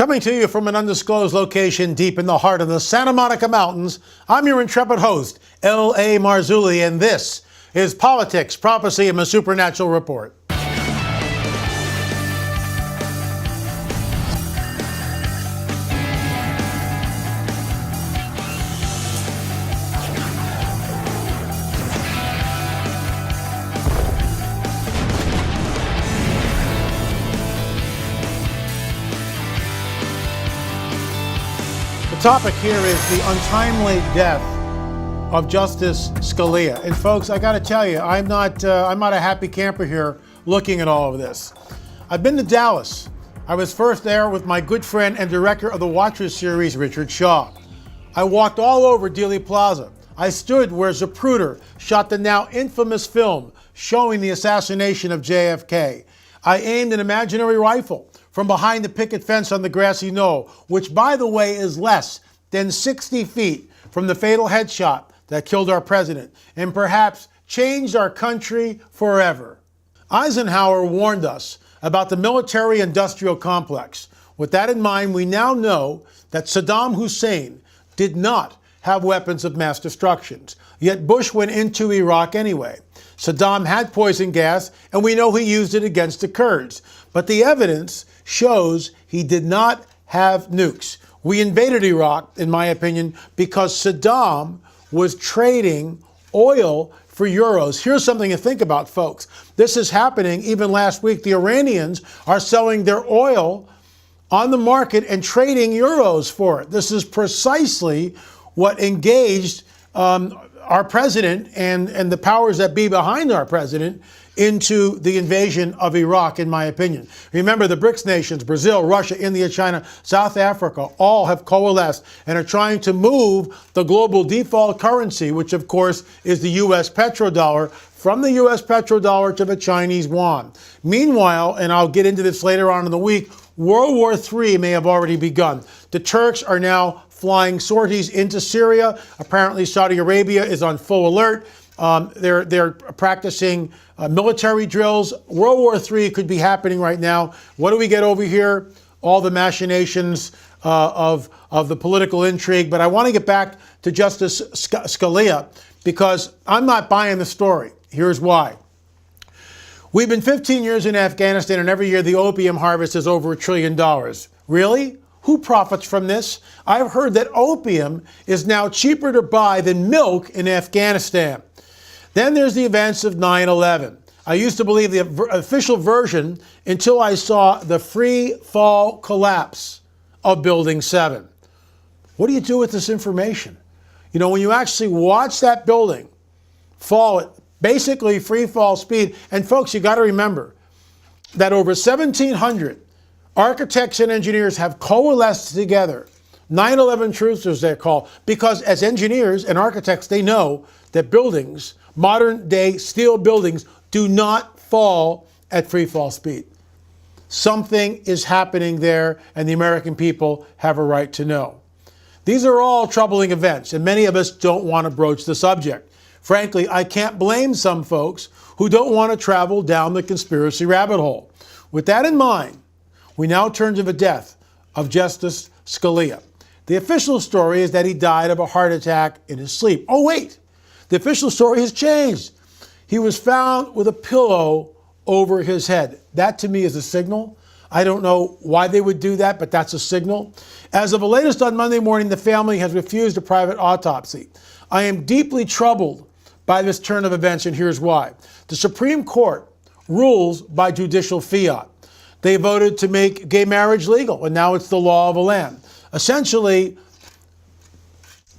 Coming to you from an undisclosed location deep in the heart of the Santa Monica Mountains, I'm your intrepid host, L.A. Marzulli, and this is Politics, Prophecy, and a Supernatural Report. The topic here is the untimely death of Justice Scalia. And folks, I got to tell you, I'm not a happy camper here looking at all of this. I've been to Dallas. I was first there with my good friend and director of the Watchers series, Richard Shaw. I walked all over Dealey Plaza. I stood where Zapruder shot the now infamous film showing the assassination of JFK. I aimed an imaginary rifle from behind the picket fence on the grassy knoll, which, by the way, is less than 60 feet from the fatal headshot that killed our president and perhaps changed our country forever. Eisenhower warned us about the military-industrial complex. With that in mind, we now know that Saddam Hussein did not have weapons of mass destruction. Yet Bush went into Iraq anyway. Saddam had poison gas, and we know he used it against the Kurds. But the evidence shows he did not have nukes. We invaded Iraq, in my opinion, because Saddam was trading oil for euros. Here's something to think about, folks. This is happening even last week. The Iranians are selling their oil on the market and trading euros for it. This is precisely what engaged our president and the powers that be behind our president into the invasion of Iraq, in my opinion. Remember, the BRICS nations, Brazil, Russia, India, China, South Africa, all have coalesced and are trying to move the global default currency, which of course is the U.S. petrodollar, from the U.S. petrodollar to the Chinese yuan. Meanwhile, and I'll get into this later on in the week, World War III may have already begun. The Turks are now flying sorties into Syria. Apparently, Saudi Arabia is on full alert. They're practicing military drills. World War III could be happening right now. What do we get over here? All the machinations of the political intrigue. But I want to get back to Justice Scalia because I'm not buying the story. Here's why. We've been 15 years in Afghanistan, and every year the opium harvest is over $1 trillion. Really? Who profits from this? I've heard that opium is now cheaper to buy than milk in Afghanistan. Then there's the events of 9/11. I used to believe the official version until I saw the free fall collapse of Building 7. What do you do with this information? You know, when you actually watch that building fall at basically free fall speed, and folks, you got to remember that over 1,700 architects and engineers have coalesced together. 9/11 truthers, they're called, because as engineers and architects, they know that buildings, modern day steel buildings, do not fall at free fall speed. Something is happening there, and the American people have a right to know. These are all troubling events, and many of us don't want to broach the subject. Frankly, I can't blame some folks who don't want to travel down the conspiracy rabbit hole. With that in mind, we now turn to the death of Justice Scalia. The official story is that he died of a heart attack in his sleep. Oh, wait, the official story has changed. He was found with a pillow over his head. That to me is a signal. I don't know why they would do that, but that's a signal. As of the latest on Monday morning, the family has refused a private autopsy. I am deeply troubled by this turn of events, and here's why. The Supreme Court rules by judicial fiat. They voted to make gay marriage legal, and now it's the law of the land. Essentially,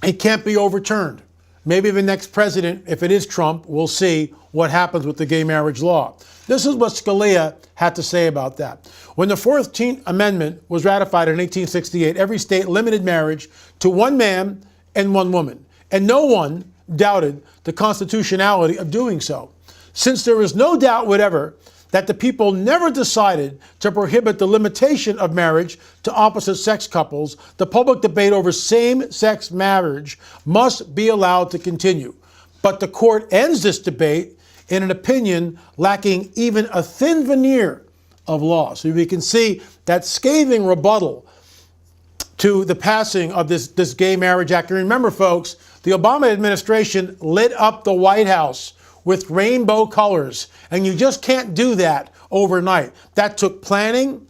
it can't be overturned. Maybe the next president, if it is Trump, we'll see what happens with the gay marriage law. This is what Scalia had to say about that. When the 14th Amendment was ratified in 1868, every state limited marriage to one man and one woman, and no one doubted the constitutionality of doing so. Since there is no doubt whatever that the people never decided to prohibit the limitation of marriage to opposite-sex couples, the public debate over same-sex marriage must be allowed to continue. But the court ends this debate in an opinion lacking even a thin veneer of law. So we can see that scathing rebuttal to the passing of this Gay Marriage Act. And remember, folks, the Obama administration lit up the White House with rainbow colors, and you just can't do that overnight. That took planning.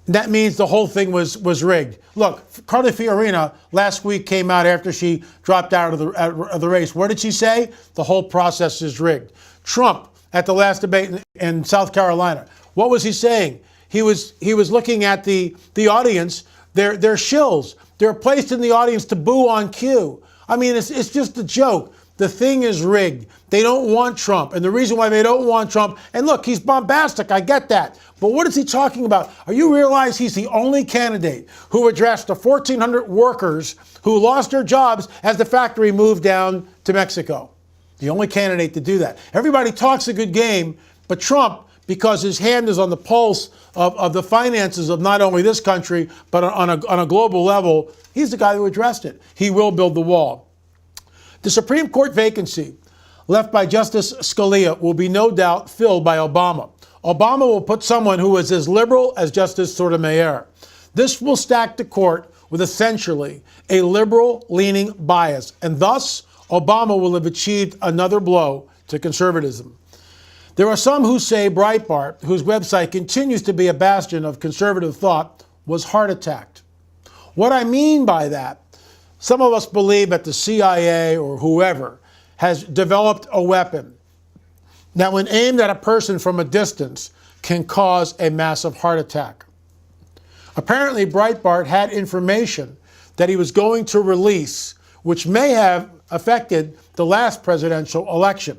That means the whole thing was rigged. Look, Carly Fiorina last week came out after she dropped out of the race. What did she say? The whole process is rigged. Trump, at the last debate in South Carolina, what was he saying? He was looking at the audience. They're shills. They're placed in the audience to boo on cue. I mean, it's just a joke. The thing is rigged. They don't want Trump. And the reason why they don't want Trump, and look, he's bombastic, I get that. But what is he talking about? Are you realize he's the only candidate who addressed the 1,400 workers who lost their jobs as the factory moved down to Mexico? The only candidate to do that. Everybody talks a good game, but Trump, because his hand is on the pulse of the finances of not only this country, but on a global level, he's the guy who addressed it. He will build the wall. The Supreme Court vacancy left by Justice Scalia will be no doubt filled by Obama. Obama will put someone who is as liberal as Justice Sotomayor. This will stack the court with essentially a liberal-leaning bias, and thus Obama will have achieved another blow to conservatism. There are some who say Breitbart, whose website continues to be a bastion of conservative thought, was heart attacked. What I mean by that, some of us believe that the CIA or whoever has developed a weapon that when aimed at a person from a distance can cause a massive heart attack. Apparently, Breitbart had information that he was going to release, which may have affected the last presidential election.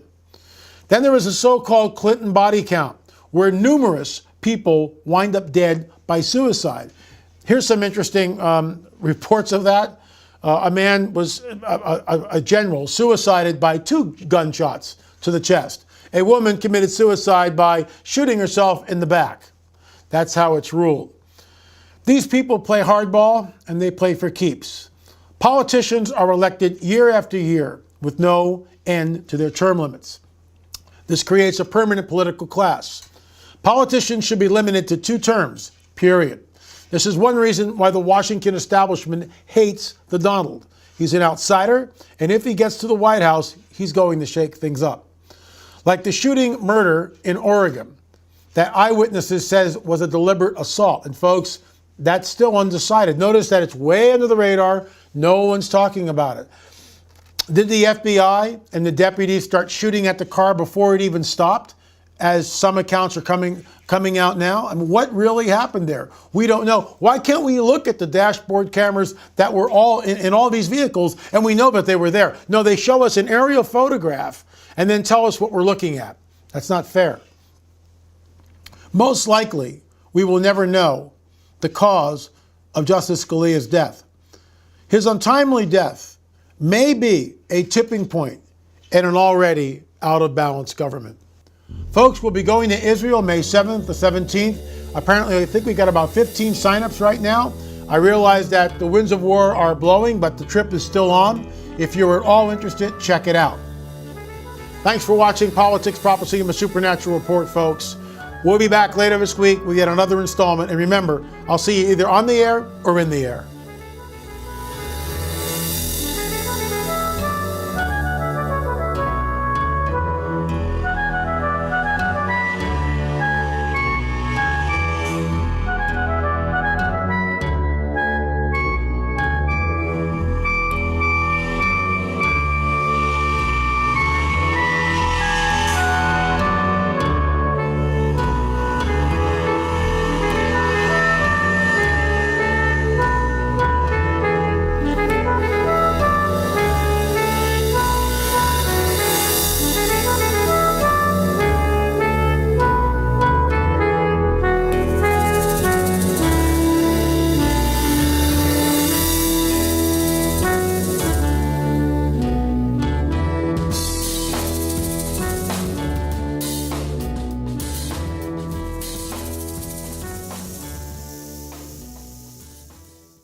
Then there was a so-called Clinton body count, where numerous people wind up dead by suicide. Here's some interesting reports of that. A man was a general suicided by 2 gunshots to the chest. A woman committed suicide by shooting herself in the back. That's how it's ruled. These people play hardball, and they play for keeps. Politicians are elected year after year with no end to their term limits. This creates a permanent political class. Politicians should be limited to 2 terms, period. This is one reason why the Washington establishment hates the Donald. He's an outsider, and if he gets to the White House, he's going to shake things up. Like the shooting murder in Oregon that eyewitnesses says was a deliberate assault. And folks, that's still undecided. Notice that it's way under the radar. No one's talking about it. Did the FBI and the deputies start shooting at the car before it even stopped, as some accounts are coming out now? I mean, what really happened there? We don't know. Why can't we look at the dashboard cameras that were all in all these vehicles and we know that they were there? No, they show us an aerial photograph and then tell us what we're looking at. That's not fair. Most likely, we will never know the cause of Justice Scalia's death. His untimely death may be a tipping point in an already out-of-balance government. Folks, we'll be going to Israel May 7th to 17th. Apparently, I think we got about 15 signups right now. I realize that the winds of war are blowing, but the trip is still on. If you're at all interested, check it out. Thanks for watching Politics, Prophecy, and the Supernatural Report, folks. We'll be back later this week with yet another installment. And remember, I'll see you either on the air or in the air.